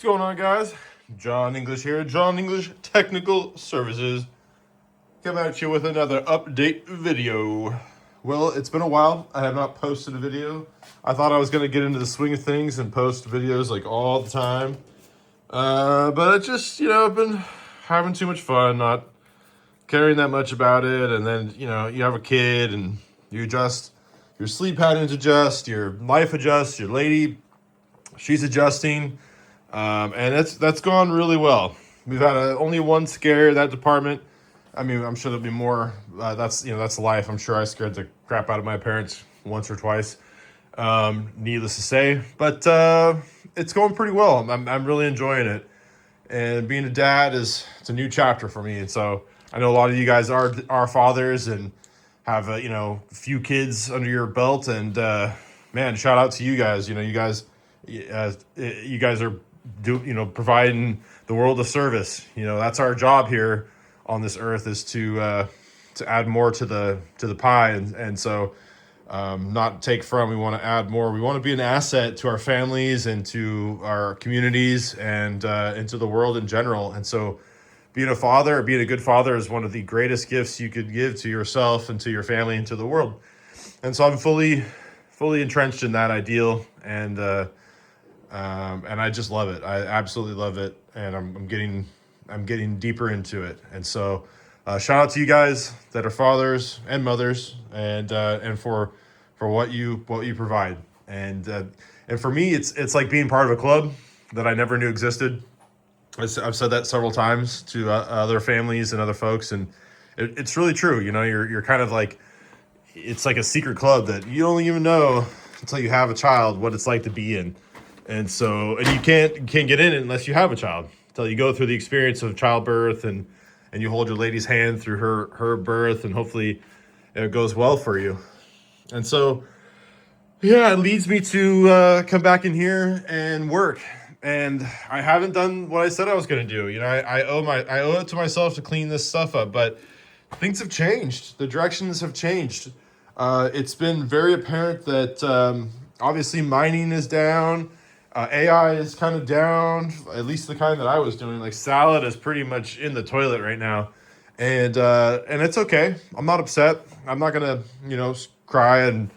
What's going on, guys? John English here, John English Technical Services. Coming at you with another update video. Well, it's been a while. I have not posted a video. I thought I was going to get into the swing of things and post videos like all the time. But it just, I've been having too much fun, not caring that much about it. And then, you have a kid and you adjust, your sleep patterns adjust, your life adjusts, your lady, she's adjusting. And that's gone really well. We've had only one scare in that department. I mean, I'm sure there'll be more. That's life. I'm sure I scared the crap out of my parents once or twice. Needless to say, but it's going pretty well. I'm really enjoying it. And being a dad it's a new chapter for me. And so I know a lot of you guys are fathers and have a few kids under your belt. And man, shout out to you guys. You guys are providing the world a service. That's our job here on this earth, is to add more to the pie, and so not take from. We want to add more. We want to be an asset to our families and to our communities and into the world in general. And so being a father, being a good father, is one of the greatest gifts you could give to yourself and to your family and to the world. And so I'm fully entrenched in that ideal, and I just love it. I absolutely love it, and I'm getting deeper into it. And so, shout out to you guys that are fathers and mothers, and for what you provide. And for me, it's like being part of a club that I never knew existed. I've said that several times to other families and other folks, and it's really true. You're kind of like, it's like a secret club that you don't even know until you have a child what it's like to be in. And you can't get in it unless you have a child, until you go through the experience of childbirth and you hold your lady's hand through her birth, and hopefully it goes well for you. And so, yeah, it leads me to come back in here and work. And I haven't done what I said I was going to do. I owe it to myself to clean this stuff up, but things have changed. The directions have changed. It's been very apparent that obviously mining is down. AI is kind of down, at least the kind that I was doing. Like, salad is pretty much in the toilet right now, and it's okay. I'm not upset. I'm not gonna cry and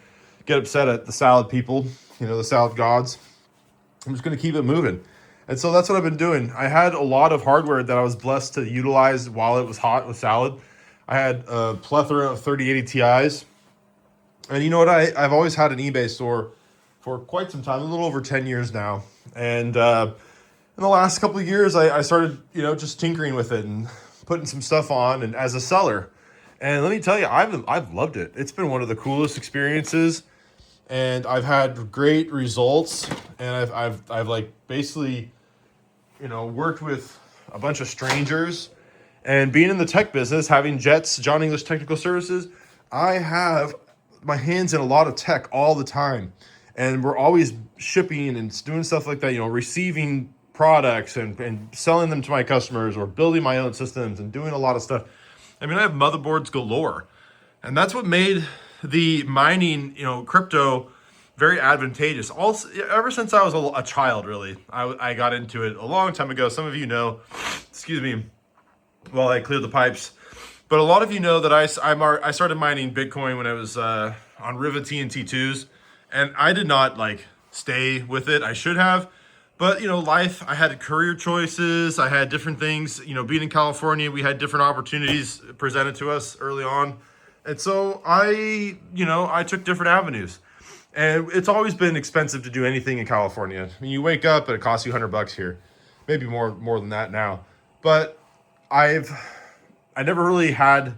get upset at the salad people, the salad gods. I'm just gonna keep it moving, and so that's what I've been doing. I had a lot of hardware that I was blessed to utilize while it was hot with salad. I had a plethora of 3080 Ti's, and you know what? I've always had an eBay store for quite some time, a little over 10 years now. And in the last couple of years, I started, just tinkering with it and putting some stuff on, and as a seller. And let me tell you, I've loved it. It's been one of the coolest experiences, and I've had great results. And I've like basically, worked with a bunch of strangers, and being in the tech business, having Jets, John English Technical Services, I have my hands in a lot of tech all the time. And we're always shipping and doing stuff like that, receiving products and selling them to my customers, or building my own systems and doing a lot of stuff. I mean, I have motherboards galore. And that's what made the mining, crypto very advantageous. Also, ever since I was a child, really, I got into it a long time ago. Some of you know, excuse me, while I clear the pipes. But a lot of you know that I started mining Bitcoin when I was on Riva TNT2s. And I did not stay with it. I should have. But, life, I had career choices. I had different things. Being in California, we had different opportunities presented to us early on. And so I took different avenues. And it's always been expensive to do anything in California. I mean, you wake up and it costs you $100 here. Maybe more than that now. But I never really had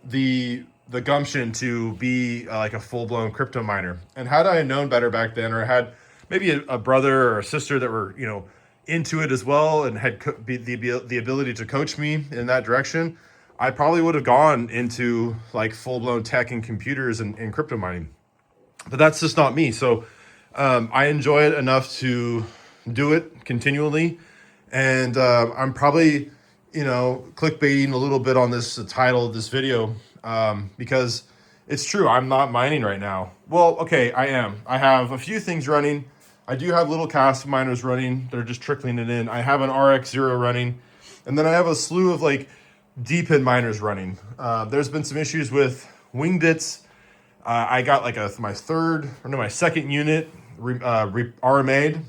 the gumption to be like a full-blown crypto miner. And had I known better back then, or had maybe a brother or a sister that were into it as well, and had the ability to coach me in that direction, I probably would have gone into like full-blown tech and computers and crypto mining. But that's just not me. So I enjoy it enough to do it continually. And I'm probably clickbaiting a little bit on this title of this video, because it's true. I'm not mining right now. Well, okay, I am. I have a few things running. I do have little Caspa miners running. They're just trickling it in. I have an RX0 running. And then I have a slew of like D-pin miners running. There's been some issues with wing bits. I got like my second unit RMA'd.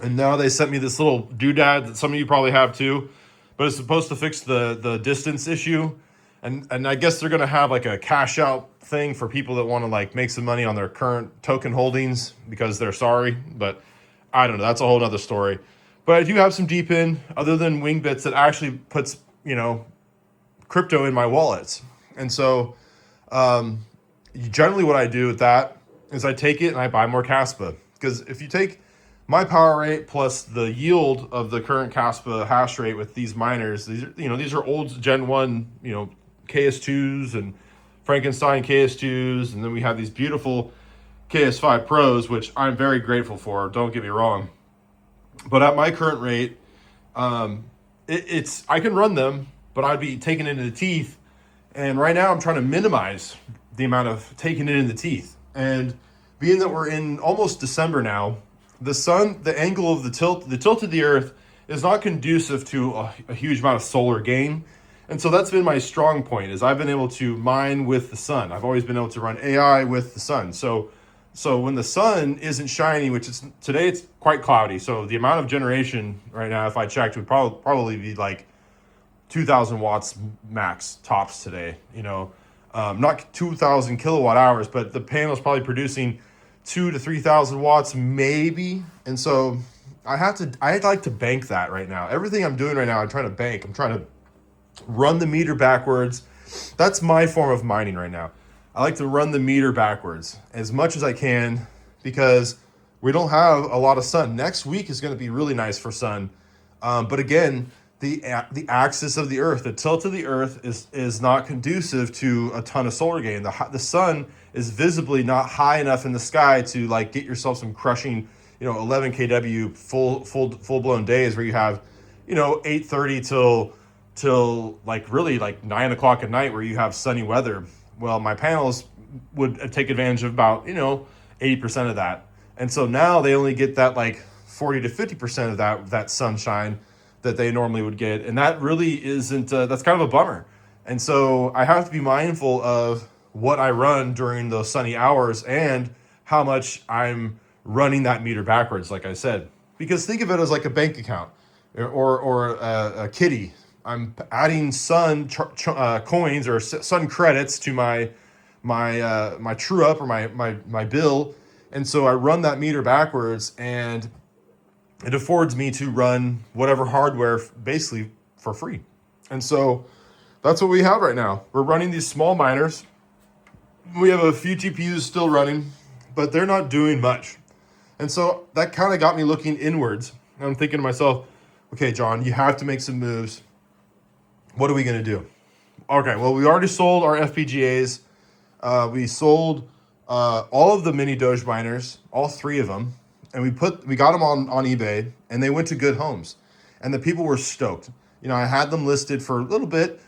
And now they sent me this little doodad that some of you probably have too. But it's supposed to fix the distance issue. And I guess they're going to have like a cash out thing for people that want to like make some money on their current token holdings because they're sorry. But I don't know. That's a whole other story. But I do have some D-pin other than Wingbits that actually puts, crypto in my wallets. And so generally what I do with that is I take it and I buy more Caspa. Because if you take my power rate plus the yield of the current Caspa hash rate with these miners, these are old Gen 1, KS2s and Frankenstein KS2s. And then we have these beautiful KS5 Pros, which I'm very grateful for. Don't get me wrong. But at my current rate, I can run them, but I'd be taking it into the teeth. And right now I'm trying to minimize the amount of taking it in the teeth. And being that we're in almost December now, the sun, the angle of the tilt of the earth is not conducive to a huge amount of solar gain. And so that's been my strong point, is I've been able to mine with the sun. I've always been able to run AI with the sun. So when the sun isn't shining, today it's quite cloudy. So the amount of generation right now, if I checked, would probably be like 2,000 watts max tops today. Not 2,000 kilowatt hours, but the panel's probably producing 2,000 to 3,000 watts maybe. And so I'd like to bank that right now. Everything I'm doing right now, I'm trying to bank. I'm trying to run the meter backwards. That's my form of mining right now. I like to run the meter backwards as much as I can because we don't have a lot of sun. Next week is going to be really nice for sun. But again, the axis of the earth, the tilt of the earth is not conducive to a ton of solar gain. The sun is visibly not high enough in the sky to like get yourself some crushing, 11 kW full blown days where you have, 8:30 till like really like 9 o'clock at night where you have sunny weather. Well, my panels would take advantage of about, 80% of that. And so now they only get that like 40 to 50% of that sunshine that they normally would get. And that really isn't, that's kind of a bummer. And so I have to be mindful of what I run during those sunny hours and how much I'm running that meter backwards, like I said. Because think of it as like a bank account or a kitty. I'm adding sun coins or sun credits to my true up or my bill. And so I run that meter backwards and it affords me to run whatever hardware basically for free. And so that's what we have right now. We're running these small miners. We have a few GPUs still running, but they're not doing much. And so that kind of got me looking inwards. And I'm thinking to myself, okay, John, you have to make some moves. What are we going to do? Okay, well, we already sold our FPGAs. We sold all of the mini Doge miners, all three of them. And we got them on eBay, and they went to good homes. And the people were stoked. I had them listed for a little bit,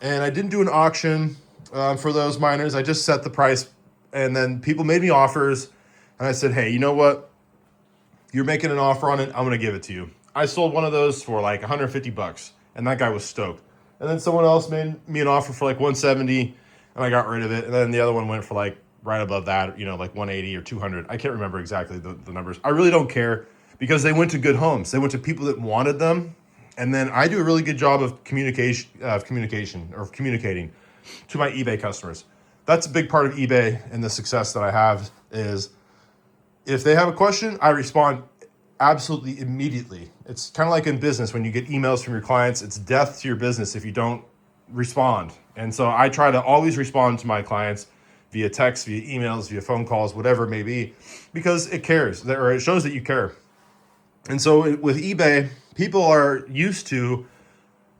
and I didn't do an auction for those miners. I just set the price, and then people made me offers. And I said, hey, you know what? You're making an offer on it. I'm going to give it to you. I sold one of those for like $150, and that guy was stoked. And then someone else made me an offer for like 170, and I got rid of it. And then the other one went for like right above that, like 180 or 200. I can't remember exactly the numbers. I really don't care because they went to good homes. They went to people that wanted them. And then I do a really good job of communicating to my eBay customers. That's a big part of eBay and the success that I have is if they have a question, I respond absolutely immediately. It's kind of like in business when you get emails from your clients, it's death to your business if you don't respond. And so I try to always respond to my clients via text, via emails, via phone calls, whatever it may be, because it cares, or it shows that you care. And so with eBay, people are used to,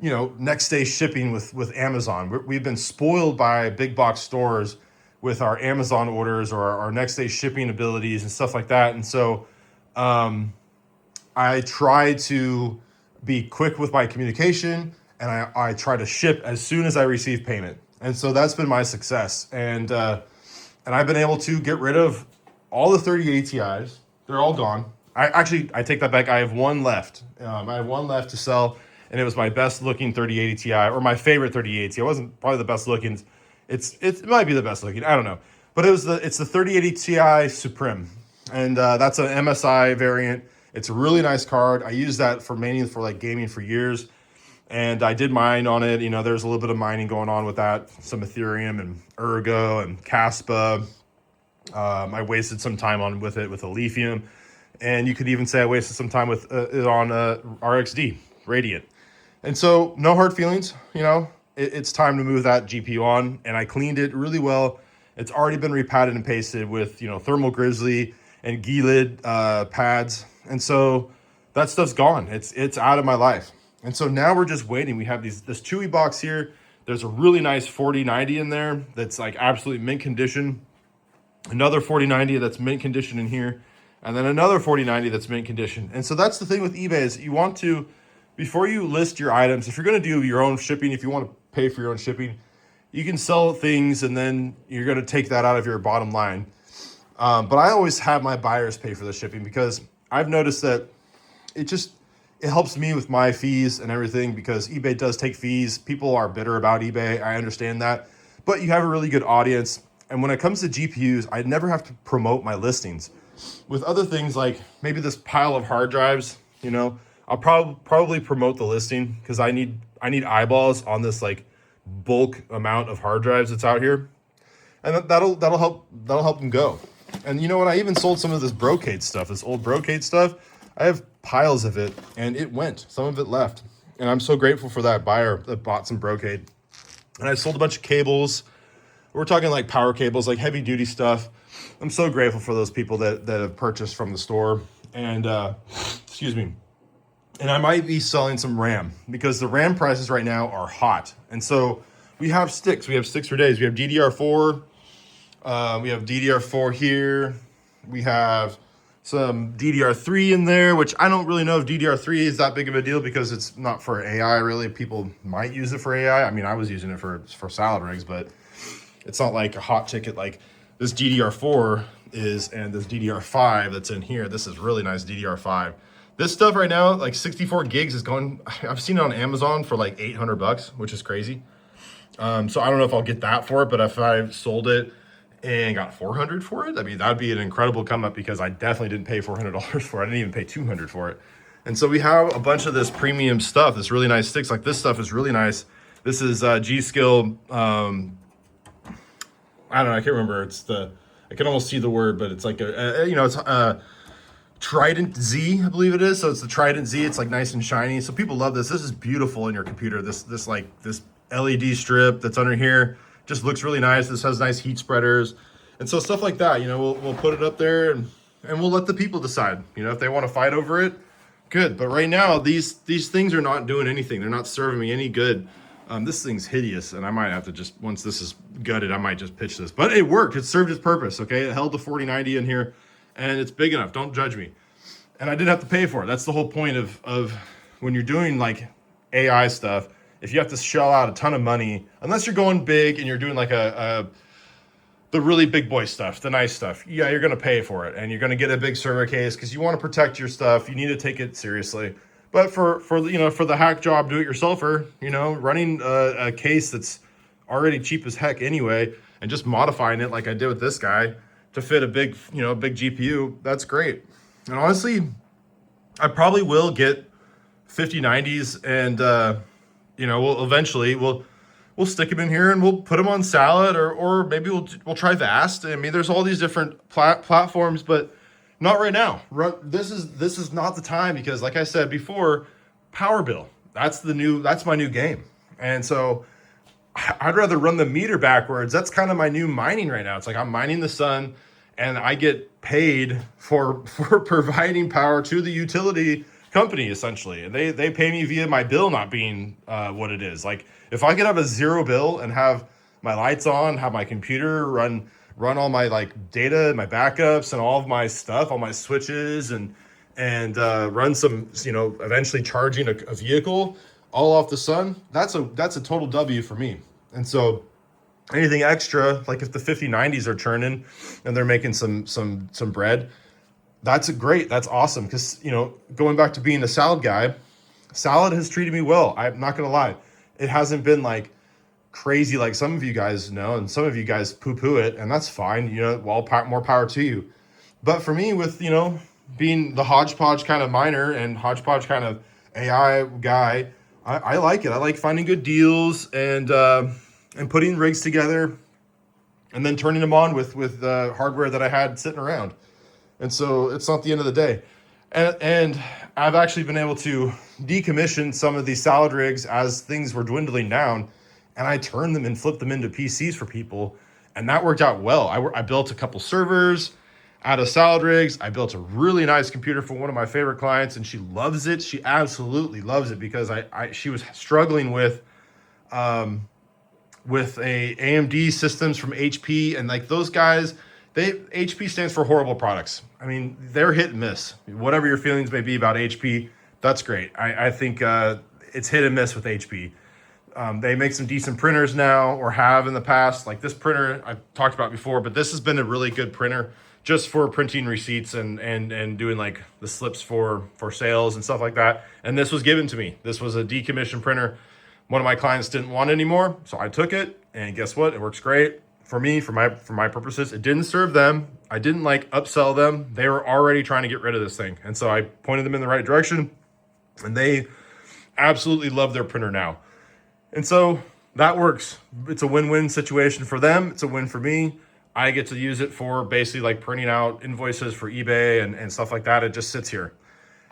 next day shipping with Amazon. We've been spoiled by big box stores with our Amazon orders or our next day shipping abilities and stuff like that. And so I try to be quick with my communication, and I try to ship as soon as I receive payment. And so that's been my success. And I've been able to get rid of all the 3080 Ti's. They're all gone. I take that back. I have one left. I have one left to sell, and it was my best looking 3080 Ti, or my favorite 3080 Ti. It wasn't probably the best looking. It might be the best looking. I don't know, but it's the 3080 Ti Supreme, and that's an MSI variant. It's a really nice card. I use that for mainly for like gaming for years, and I did mine on it. You know, there's a little bit of mining going on with that, some Ethereum and Ergo and Caspa. I wasted some time with a Lithium, and you could even say I wasted some time with it on RXD Radiant. And so no hard feelings. You know, it's time to move that GPU on, and I cleaned it really well. It's already been repatted and pasted with, you know, Thermal Grizzly and Gilid pads, and so that stuff's gone. It's out of my life. And so now we're just waiting. We have this Chewy box here. There's a really nice 4090 in there that's like absolutely mint condition. Another 4090 that's mint condition in here, and then another 4090 that's mint condition. And so that's the thing with eBay is you want to, before you list your items, if you're going to do your own shipping, if you want to pay for your own shipping, you can sell things and then you're going to take that out of your bottom line. But I always have my buyers pay for the shipping because I've noticed that it helps me with my fees and everything, because eBay does take fees. People are bitter about eBay. I understand that, but you have a really good audience. And when it comes to GPUs, I never have to promote my listings. With other things like maybe this pile of hard drives, you know, I'll probably promote the listing because I need eyeballs on this like bulk amount of hard drives that's out here, and that'll help them go. And you know what? I even sold some of this Brocade stuff, this old Brocade stuff. I have piles of it, and it went. Some of it left, and I'm so grateful for that buyer that bought some Brocade. And I sold a bunch of cables. We're talking like power cables, like heavy duty stuff. I'm so grateful for those people that have purchased from the store. And excuse me. And I might be selling some RAM because the RAM prices right now are hot. And so we have sticks. We have sticks for days. We have DDR4. We have DDR4 here. We have some DDR3 in there, which I don't really know if DDR3 is that big of a deal because it's not for AI really. People might use it for AI. I mean, I was using it for salad rigs, but it's not like a hot ticket like this DDR4 is, and this DDR5 that's in here. This is really nice DDR5. This stuff right now, like 64 gigs is going, I've seen it on Amazon for like $800, which is crazy. So I don't know if I'll get that for it, but if I sold it and got $400 for it, I mean, that'd be an incredible come up because I definitely didn't pay $400 for it. I didn't even pay $200 for it. And so we have a bunch of this premium stuff, this really nice sticks. Like this stuff is really nice. This is G.Skill, I don't know, I can't remember. I can almost see the word, but it's like it's Trident Z, I believe it is. So it's the Trident Z. It's like nice and shiny. So people love this. This is beautiful in your computer. This LED strip that's under here just looks really nice. This has nice heat spreaders, and so stuff like that. You know, we'll put it up there and we'll let the people decide. You know, if they want to fight over it, good. But right now, these things are not doing anything. They're not serving me any good. This thing's hideous, and I might have to just, once this is gutted, I might just pitch this. But it worked. It served its purpose, okay? It held the 4090 in here, and it's big enough. Don't judge me. And I didn't have to pay for it. That's the whole point of when you're doing, like, AI stuff. If you have to shell out a ton of money, unless you're going big and you're doing, like, the really big boy stuff, the nice stuff, yeah, you're going to pay for it. And you're going to get a big server case because you want to protect your stuff. You need to take it seriously. But for the hack job do-it-yourselfer, running a case that's already cheap as heck anyway, and just modifying it like I did with this guy to fit a big GPU, that's great. And honestly, I probably will get 5090s, and we'll stick them in here and we'll put them on Salad, or maybe we'll try Vast. I mean, there's all these different platforms, but not right now. This is not the time because, like I said before, power bill. That's my new game. And so I'd rather run the meter backwards. That's kind of my new mining right now. It's like I'm mining the sun, and I get paid for providing power to the utility company essentially. And they pay me via my bill not being what it is. Like if I could have a zero bill and have my lights on, have my computer run all my like data, my backups, and all of my stuff, all my switches, and run some, eventually charging a vehicle all off the sun. That's a total W for me. And so anything extra, like if the 5090s are churning and they're making some bread, that's great. That's awesome. Because, going back to being a salad guy, salad has treated me well. I'm not going to lie. It hasn't been like crazy like some of you guys know, and some of you guys poo-poo it, and that's fine. More power to you. But for me, with, being the hodgepodge kind of miner and hodgepodge kind of AI guy, I like it. I like finding good deals and putting rigs together and then turning them on with hardware that I had sitting around. And so it's not the end of the day. And I've actually been able to decommission some of these salad rigs as things were dwindling down, and I turned them and flipped them into PCs for people, and that worked out well. I built a couple servers out of salad rigs. I built a really nice computer for one of my favorite clients, and she loves it. She absolutely loves it because she was struggling with a AMD systems from HP, and like those guys, HP stands for horrible products. I mean, they're hit and miss. Whatever your feelings may be about HP, that's great. I think it's hit and miss with HP. They make some decent printers now, or have in the past. Like this printer I've talked about before, but this has been a really good printer just for printing receipts and doing like the slips for sales and stuff like that. And this was given to me. This was a decommissioned printer. One of my clients didn't want it anymore, so I took it, and guess what? It works great for me, for my purposes. It didn't serve them. I didn't like upsell them. They were already trying to get rid of this thing, and so I pointed them in the right direction, and they absolutely love their printer now. And so that works. It's a win-win situation for them. It's a win for me. I get to use it for basically like printing out invoices for eBay and stuff like that. It just sits here.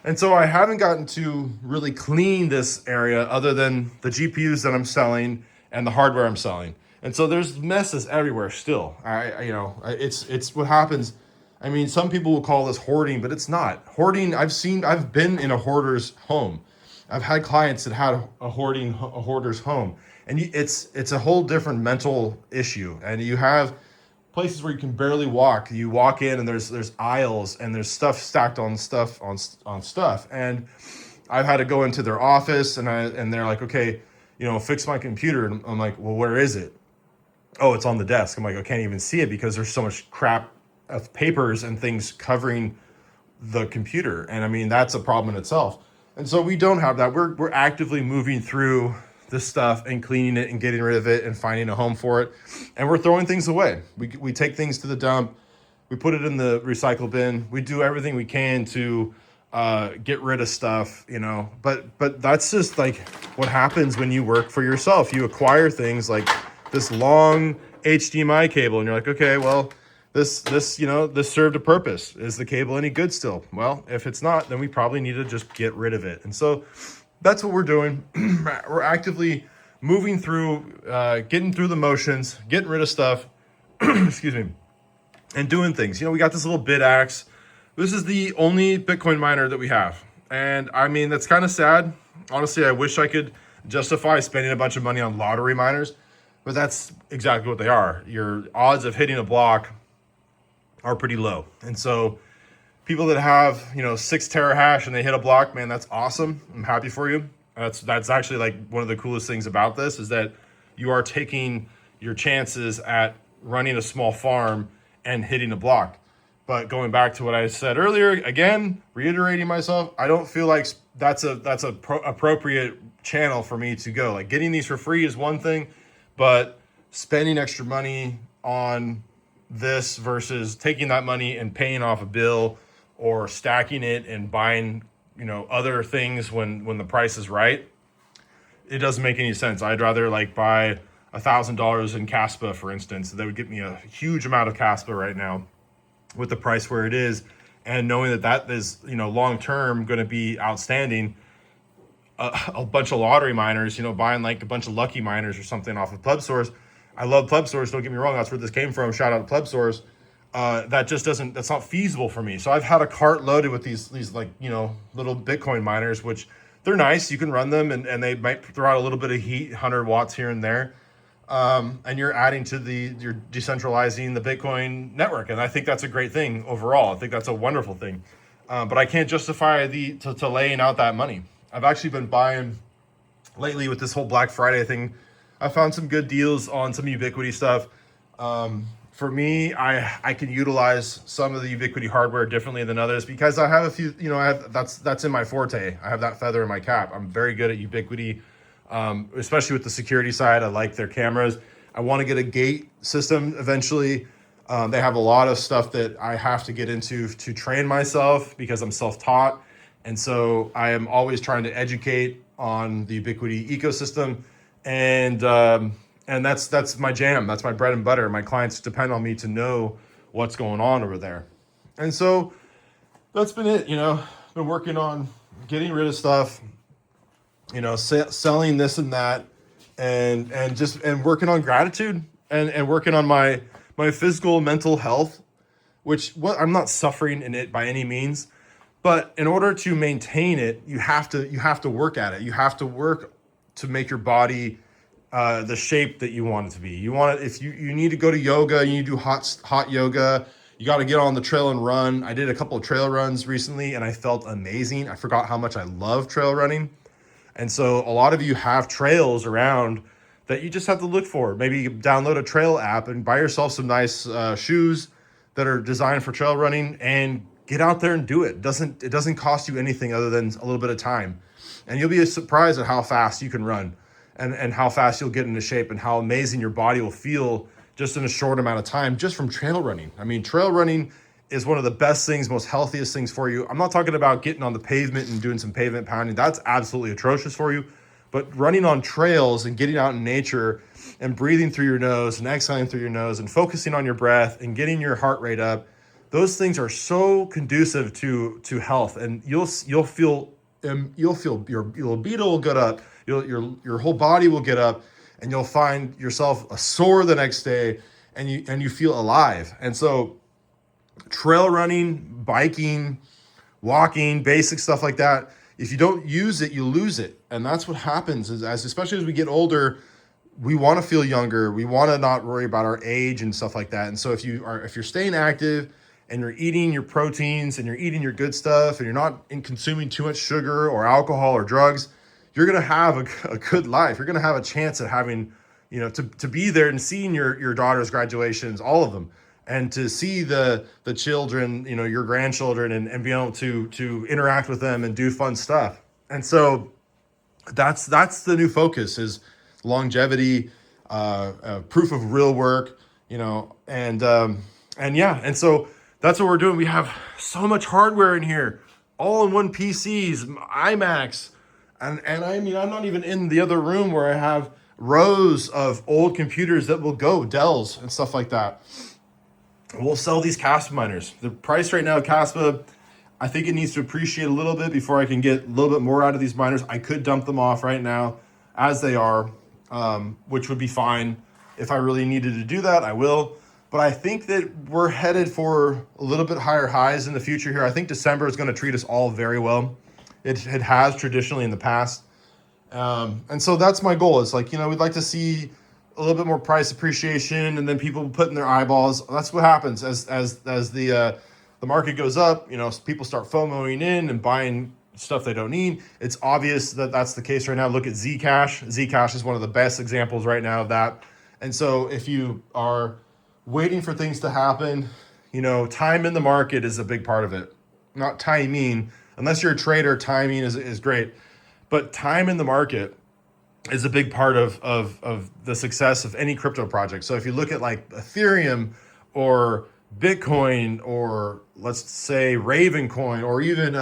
And so I haven't gotten to really clean this area other than the GPUs that I'm selling and the hardware I'm selling. And so there's messes everywhere still. It's what happens. I mean, some people will call this hoarding, but it's not. Hoarding, I've been in a hoarder's home. I've had clients that had a hoarder's home. And it's a whole different mental issue. And you have places where you can barely walk. You walk in and there's aisles and there's stuff stacked on stuff. And I've had to go into their office and they're like, okay, fix my computer. And I'm like, well, where is it? Oh, it's on the desk. I'm like, I can't even see it because there's so much crap of papers and things covering the computer. And I mean, that's a problem in itself. And so we don't have that. We're actively moving through this stuff and cleaning it and getting rid of it and finding a home for it. And we're throwing things away. We take things to the dump. We put it in the recycle bin. We do everything we can to get rid of stuff, but that's just like what happens when you work for yourself. You acquire things like this long HDMI cable and you're like, okay, well, this served a purpose. Is the cable any good still? Well, if it's not, then we probably need to just get rid of it. And so that's what we're doing. We're actively moving through, getting through the motions, getting rid of stuff, excuse me, and doing things. We got this little BitAxe. This is the only Bitcoin miner that we have. And I mean, that's kind of sad. Honestly, I wish I could justify spending a bunch of money on lottery miners, but that's exactly what they are. Your odds of hitting a block are pretty low. And so people that have, 6 terahash and they hit a block, man, that's awesome. I'm happy for you. That's actually like one of the coolest things about this is that you are taking your chances at running a small farm and hitting a block. But going back to what I said earlier, again, reiterating myself, I don't feel like that's a appropriate channel for me to go. Like getting these for free is one thing, but spending extra money on this versus taking that money and paying off a bill or stacking it and buying, other things when the price is right, it doesn't make any sense. I'd rather like buy $1,000 in Caspa, for instance. That would get me a huge amount of Caspa right now with the price where it is, and knowing that is, long term going to be outstanding. A bunch of lottery miners, buying like a bunch of lucky miners or something off of PlebSource. I love PlebSource, don't get me wrong, that's where this came from. Shout out to PlebSource. That's not feasible for me. So I've had a cart loaded with these like, little Bitcoin miners, which they're nice. You can run them and they might throw out a little bit of heat, 100 watts here and there. And you're adding to you're decentralizing the Bitcoin network. And I think that's a great thing overall. I think that's a wonderful thing. But I can't justify to laying out that money. I've actually been buying lately with this whole Black Friday thing. I found some good deals on some Ubiquiti stuff. For for me, I can utilize some of the Ubiquiti hardware differently than others because I have a few, that's in my forte. I have that feather in my cap. I'm very good at Ubiquiti, especially with the security side. I like their cameras. I want to get a gate system eventually. They have a lot of stuff that I have to get into to train myself because I'm self-taught. And so I am always trying to educate on the Ubiquiti ecosystem. And that's my jam. That's my bread and butter. My clients depend on me to know what's going on over there. And so that's been it. Been working on getting rid of stuff, selling this and that, and working on gratitude and working on my physical, mental health, I'm not suffering in it by any means, but in order to maintain it, you have to work at it. You have to work to make your body the shape that you want it to be. If you need to go to yoga, you need to do hot yoga. You got to get on the trail and run. I did a couple of trail runs recently and I felt amazing. I forgot how much I love trail running. And so a lot of you have trails around that you just have to look for. Maybe download a trail app and buy yourself some nice shoes that are designed for trail running and get out there and do it. It doesn't cost you anything other than a little bit of time. And you'll be surprised at how fast you can run and how fast you'll get into shape and how amazing your body will feel just in a short amount of time just from trail running. I mean, trail running is one of the best things, most healthiest things for you. I'm not talking about getting on the pavement and doing some pavement pounding. That's absolutely atrocious for you. But running on trails and getting out in nature and breathing through your nose and exhaling through your nose and focusing on your breath and getting your heart rate up, those things are so conducive to health. And you'll feel your libido will get up, your whole body will get up, and you'll find yourself sore the next day, and you feel alive. And so trail running, biking, walking, basic stuff like that, if you don't use it, you lose it. And that's what happens especially as we get older, we want to feel younger. We want to not worry about our age and stuff like that. And so if you're staying active and you're eating your proteins and you're eating your good stuff and you're not consuming too much sugar or alcohol or drugs, you're going to have a good life. You're going to have a chance at having, to be there and seeing your daughter's graduations, all of them, and to see the children, your grandchildren, and be able to interact with them and do fun stuff. And so that's the new focus is longevity, proof of real work, and so that's what we're doing. We have so much hardware in here, all in one PCs, iMacs, and I mean, I'm not even in the other room where I have rows of old computers that will go, Dells and stuff like that. We'll sell these Caspa miners. The price right now of Caspa, I think it needs to appreciate a little bit before I can get a little bit more out of these miners. I could dump them off right now as they are, which would be fine. If I really needed to do that, I will. But I think that we're headed for a little bit higher highs in the future here. I think December is going to treat us all very well. It has traditionally in the past. And so that's my goal. It's like, we'd like to see a little bit more price appreciation, and then people putting their eyeballs. That's what happens as the market goes up. People start FOMOing in and buying stuff they don't need. It's obvious that that's the case right now. Look at Zcash. Zcash is one of the best examples right now of that. And so if you are waiting for things to happen, time in the market is a big part of it. Not timing. Unless you're a trader, timing is great. But time in the market is a big part of the success of any crypto project. So if you look at like Ethereum or Bitcoin, or let's say Ravencoin, or even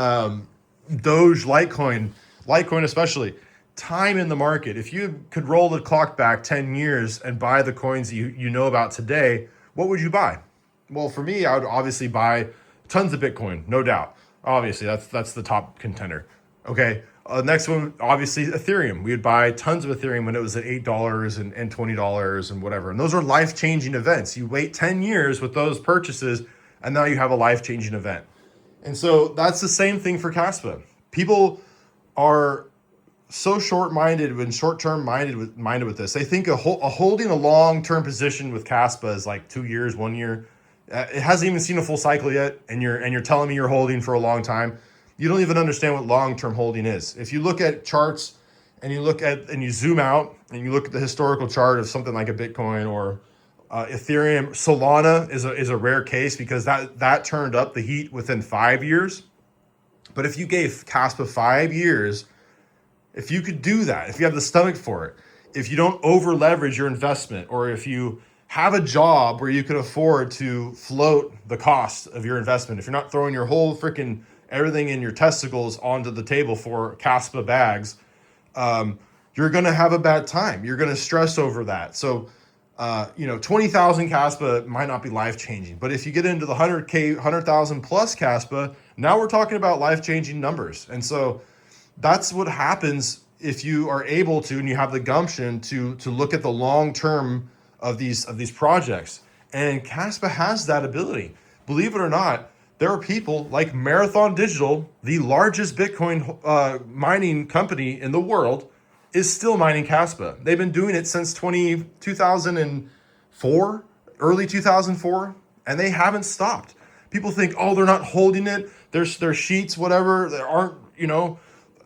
Doge, Litecoin especially, time in the market. If you could roll the clock back 10 years and buy the coins you know about today, what would you buy? Well, for me, I would obviously buy tons of Bitcoin, no doubt. Obviously, that's the top contender. Okay. Next one, obviously Ethereum. We would buy tons of Ethereum when it was at $8 and $20 and whatever. And those are life-changing events. You wait 10 years with those purchases, and now you have a life-changing event. And so that's the same thing for Caspa. People are so short-minded and short-term minded with this. They think holding a long-term position with Caspa is like 2 years, 1 year. It hasn't even seen a full cycle yet, and you're telling me you're holding for a long time. You don't even understand what long-term holding is. If you look at charts and you zoom out and you look at the historical chart of something like a Bitcoin or Ethereum, Solana is a rare case because that turned up the heat within 5 years. But if you gave Caspa 5 years, if you could do that, if you have the stomach for it, if you don't over leverage your investment, or if you have a job where you can afford to float the cost of your investment, if you're not throwing your whole freaking everything in your testicles onto the table for Caspa bags, you're going to have a bad time. You're going to stress over that. So, 20,000 Caspa might not be life changing, but if you get into the 100,000 plus Caspa, now we're talking about life changing numbers. And so that's what happens if you are able to, and you have the gumption to look at the long term of these projects. And Caspa has that ability. Believe it or not, there are people like Marathon Digital, the largest Bitcoin mining company in the world, is still mining Caspa. They've been doing it since 2004, early 2004, and they haven't stopped. People think, oh, they're not holding it. There's sheets, whatever. There aren't,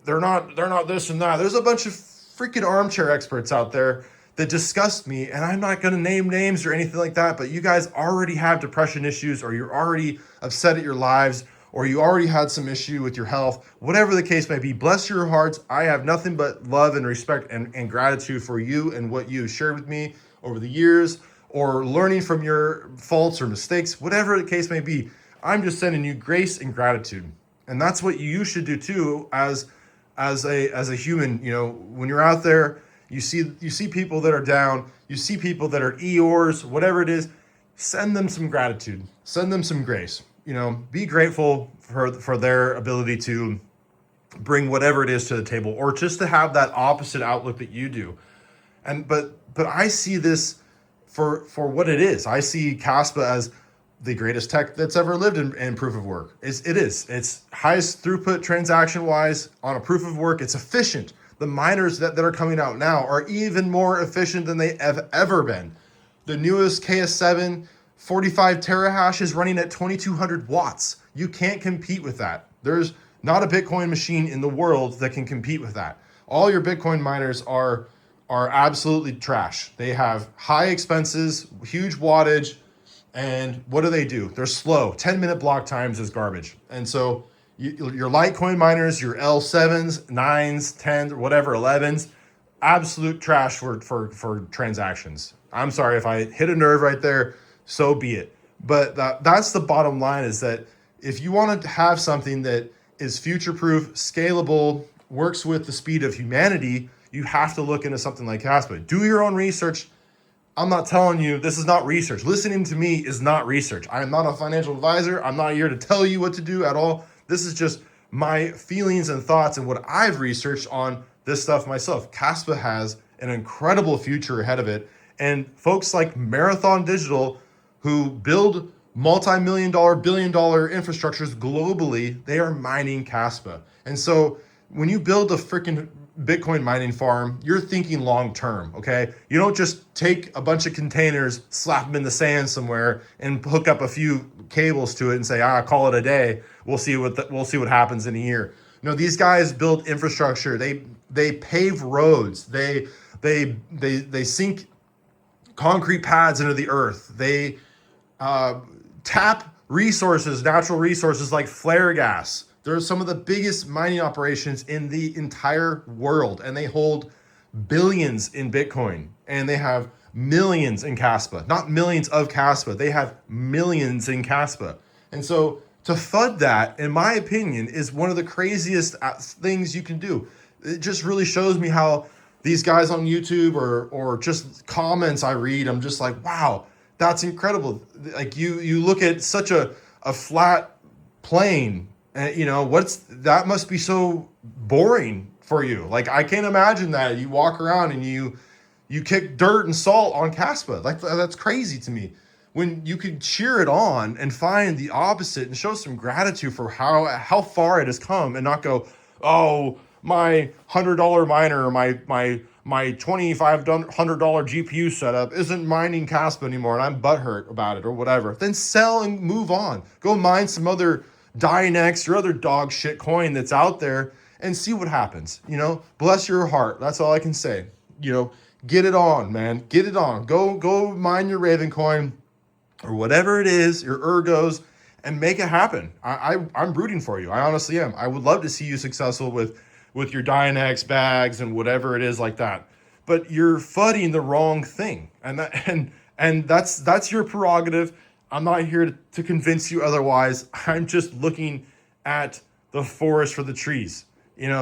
they're not this and that. There's a bunch of freaking armchair experts out there that disgust me, and I'm not going to name names or anything like that, but you guys already have depression issues, or you're already upset at your lives, or you already had some issue with your health, whatever the case may be. Bless your hearts. I have nothing but love and respect and gratitude for you and what you shared with me over the years, or learning from your faults or mistakes, whatever the case may be. I'm just sending you grace and gratitude. And that's what you should do too as a human. When you're out there, you see people that are down, you see people that are Eeyores, whatever it is, send them some gratitude, send them some grace. Be grateful for their ability to bring whatever it is to the table, or just to have that opposite outlook that you do. But I see this for what it is. I see Caspa as the greatest tech that's ever lived in proof of work. It's highest throughput transaction wise on a proof of work. It's efficient. The miners that are coming out now are even more efficient than they have ever been. The newest KS7 45 terahash is running at 2200 watts. You can't compete with that. There's not a Bitcoin machine in the world that can compete with that. All your Bitcoin miners are absolutely trash. They have high expenses, huge wattage, and what do? They're slow. 10-minute block times is garbage. And so your Litecoin miners, your L7s, 9s, 10s, whatever, 11s, absolute trash for transactions. I'm sorry if I hit a nerve right there. So be it. But that's the bottom line, is that if you want to have something that is future-proof, scalable, works with the speed of humanity, you have to look into something like Caspa. Do your own research. I'm not telling you, this is not research. Listening to me is not research. I am not a financial advisor. I'm not here to tell you what to do at all. This is just my feelings and thoughts and what I've researched on this stuff myself. Caspa has an incredible future ahead of it. And folks like Marathon Digital, who build multi-million-dollar, billion-dollar infrastructures globally, they are mining Caspa. And so when you build a freaking Bitcoin mining farm, you're thinking long-term, okay? You don't just take a bunch of containers, slap them in the sand somewhere, and hook up a few cables to it and say, call it a day. We'll see what happens in a year. No, these guys build infrastructure. They pave roads. They sink concrete pads into the earth. They tap resources, natural resources like flare gas. They're some of the biggest mining operations in the entire world, and they hold billions in Bitcoin, and they have millions in Caspa. Not millions of Caspa, they have millions in Caspa. And so to FUD that, in my opinion, is one of the craziest things you can do. It just really shows me how these guys on YouTube or just comments I read, I'm just like, wow, that's incredible. Like you look at such a flat plane, and that must be so boring for you. Like, I can't imagine that. You walk around and you kick dirt and salt on Caspa. Like, that's crazy to me. When you could cheer it on and find the opposite and show some gratitude for how far it has come, and not go, oh, my $100 miner, my $2,500 GPU setup isn't mining Caspa anymore, and I'm butthurt about it or whatever. Then sell and move on. Go mine some other Dynex or other dog shit coin that's out there and see what happens. Bless your heart. That's all I can say. get it on, man. Get it on. Go mine your Raven coin or whatever it is, your ergos, and make it happen. I'm rooting for you. I honestly am. I would love to see you successful with your Dynex bags and whatever it is like that. But you're fudding the wrong thing, and that's your prerogative. I'm not here to convince you otherwise. I'm just looking at the forest for the trees.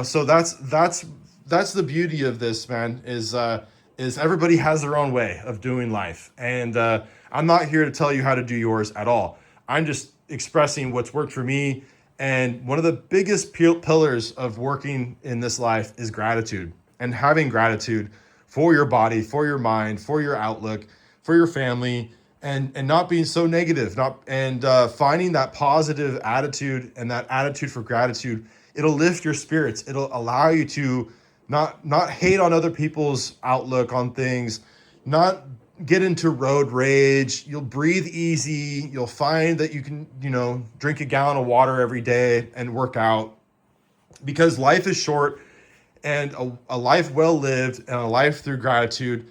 So that's the beauty of this, man, is everybody has their own way of doing life. And I'm not here to tell you how to do yours at all. I'm just expressing what's worked for me. And one of the biggest pillars of working in this life is gratitude, and having gratitude for your body, for your mind, for your outlook, for your family, and not being so negative, finding that positive attitude and that attitude for gratitude. It'll lift your spirits. It'll allow you to not hate on other people's outlook on things, not get into road rage. You'll breathe easy. You'll find that you can, drink a gallon of water every day and work out, because life is short, and a life well lived and a life through gratitude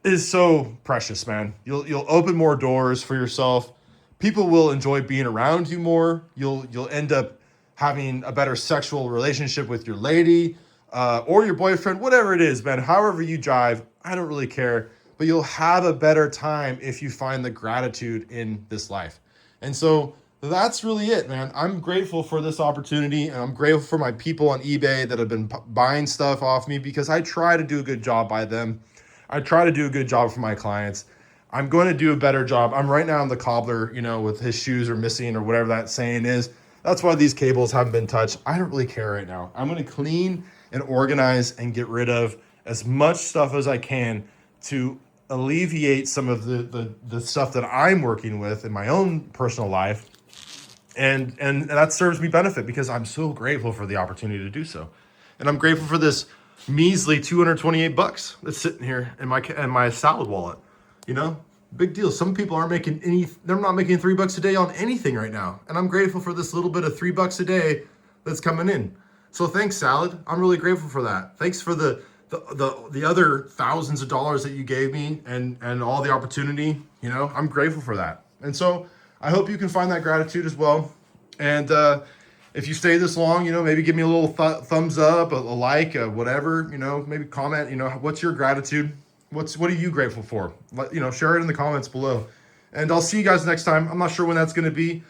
is so precious, man. You'll open more doors for yourself. People will enjoy being around you more. You'll end up having a better sexual relationship with your lady, or your boyfriend, whatever it is, man. However you jive, I don't really care. But you'll have a better time if you find the gratitude in this life. And so that's really it, man. I'm grateful for this opportunity, and I'm grateful for my people on eBay that have been buying stuff off me, because I try to do a good job by them. I try to do a good job for my clients. I'm going to do a better job. I'm right now in the cobbler, with his shoes are missing or whatever that saying is. That's why these cables haven't been touched. I don't really care right now. I'm going to clean and organize and get rid of as much stuff as I can to alleviate some of the stuff that I'm working with in my own personal life. And that serves me benefit, because I'm so grateful for the opportunity to do so. And I'm grateful for this measly $228 that's sitting here in my salad wallet. Big deal. Some people aren't making they're not making $3 a day on anything right now. And I'm grateful for this little bit of $3 a day that's coming in. So thanks, salad. I'm really grateful for that. Thanks for the other thousands of dollars that you gave me and all the opportunity. I'm grateful for that. And so I hope you can find that gratitude as well. And if you stay this long, maybe give me a little thumbs up, a like, whatever, maybe comment, what's your gratitude? What are you grateful for? Share it in the comments below. And I'll see you guys next time. I'm not sure when that's going to be,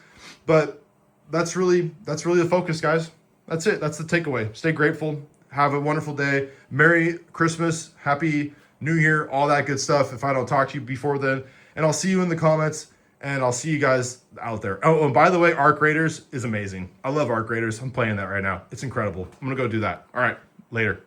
but that's really the focus, guys. That's it. That's the takeaway. Stay grateful. Have a wonderful day. Merry Christmas. Happy New Year. All that good stuff if I don't talk to you before then. And I'll see you in the comments, and I'll see you guys out there. Oh, and by the way, Arc Raiders is amazing. I love Arc Raiders. I'm playing that right now. It's incredible. I'm going to go do that. All right. Later.